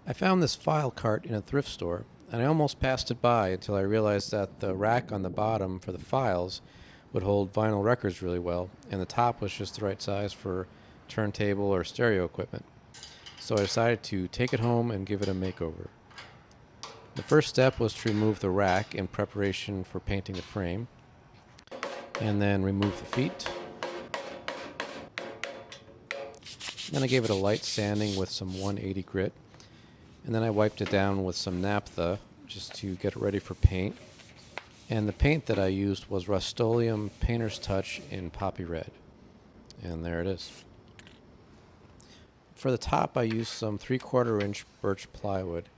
I found this file cart in a thrift store, and I almost passed it by until I realized that the rack on the bottom for the files would hold vinyl records really well, and the top was just the right size for turntable or stereo equipment. So I decided to take it home and give it a makeover. The first step was to remove the rack in preparation for painting the frame, and then remove the feet. Then I gave it a light sanding with some 180 grit, and then I wiped it down with some naphtha just to get it ready for paint. And the paint that I used was Rust-Oleum Painter's Touch in Poppy Red. And there it is. For the top I used some 3/4 inch birch plywood,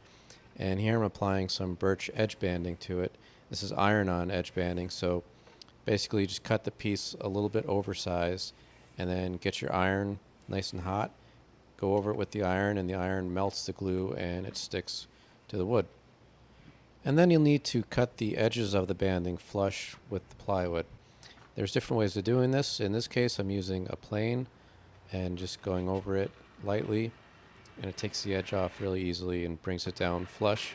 and here I'm applying some birch edge banding to it. This is iron-on edge banding, so basically you just cut the piece a little bit oversized and then get your iron nice and hot, go over it with the iron, and the iron melts the glue and it sticks to the wood. And then you'll need to cut the edges of the banding flush with the plywood. There's different ways of doing this. In this case I'm using a plane and just going over it lightly, and it takes the edge off really easily and brings it down flush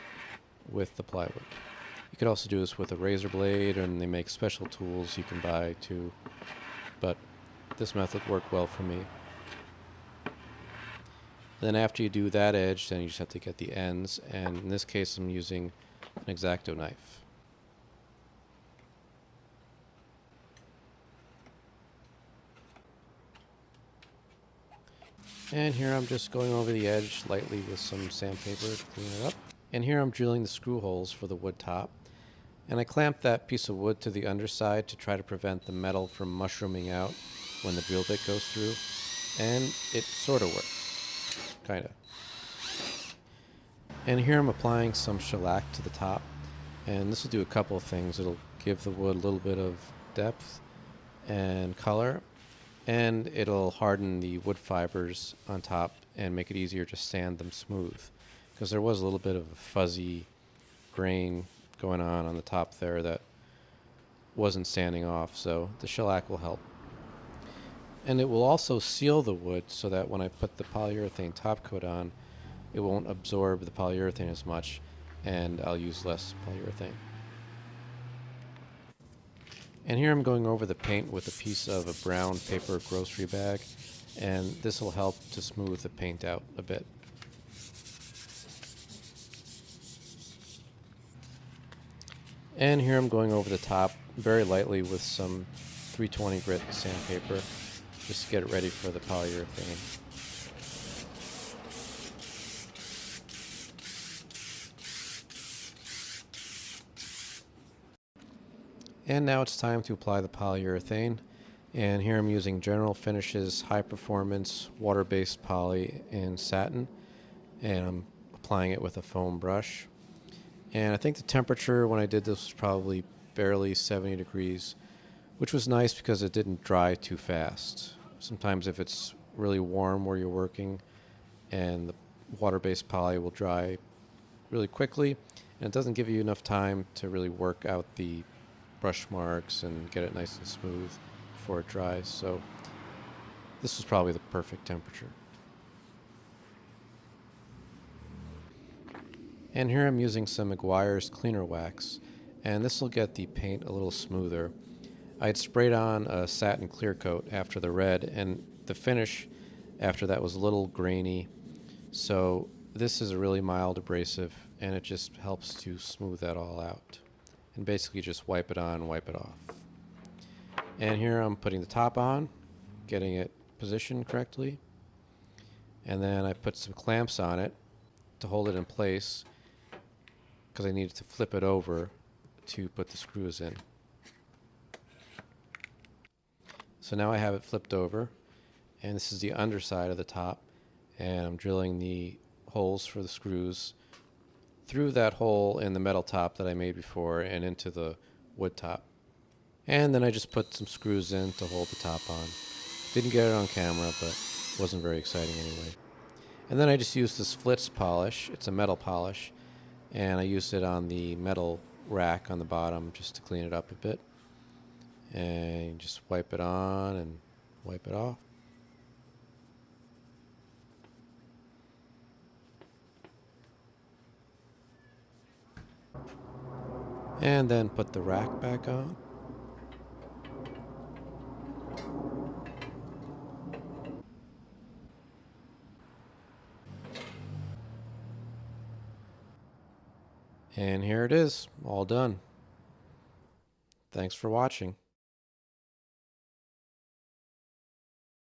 with the plywood. You could also do this with a razor blade, and they make special tools you can buy too, but this method worked well for me. Then after you do that edge, then you just have to get the ends, and in this case I'm using an X-Acto knife. And here I'm just going over the edge lightly with some sandpaper to clean it up. And here I'm drilling the screw holes for the wood top. And I clamped that piece of wood to the underside to try to prevent the metal from mushrooming out when the drill bit goes through. And it sort of worked. Kind of. And here I'm applying some shellac to the top. And this will do a couple of things. It'll give the wood a little bit of depth and color, and it'll harden the wood fibers on top and make it easier to sand them smooth, because there was a little bit of a fuzzy grain going on the top there that wasn't sanding off, so the shellac will help. And it will also seal the wood so that when I put the polyurethane top coat on, it won't absorb the polyurethane as much, and I'll use less polyurethane. And here I'm going over the paint with a piece of a brown paper grocery bag, and this will help to smooth the paint out a bit. And here I'm going over the top very lightly with some 320 grit sandpaper just to get it ready for the polyurethane. And now it's time to apply the polyurethane. And here I'm using General Finishes High Performance Water-Based Poly in satin. And I'm applying it with a foam brush. And I think the temperature when I did this was probably barely 70 degrees, which was nice because it didn't dry too fast. Sometimes if it's really warm where you're working, and the water-based poly will dry really quickly, and it doesn't give you enough time to really work out the brush marks and get it nice and smooth before it dries. So this is probably the perfect temperature. And here I'm using some Meguiar's cleaner wax, and this will get the paint a little smoother. I had sprayed on a satin clear coat after the red, and the finish after that was a little grainy, so this is a really mild abrasive, and it just helps to smooth that all out. And basically just wipe it on, wipe it off. And here I'm putting the top on, getting it positioned correctly, and then I put some clamps on it to hold it in place because I needed to flip it over to put the screws in. So now I have it flipped over, and this is the underside of the top, and I'm drilling the holes for the screws through that hole in the metal top that I made before and into the wood top. And then I just put some screws in to hold the top on. Didn't get it on camera, but wasn't very exciting anyway. And then I just used this Flitz polish. It's a metal polish, and I used it on the metal rack on the bottom just to clean it up a bit. And just wipe it on and wipe it off. And then put the rack back on. And here it is, all done. Thanks for watching.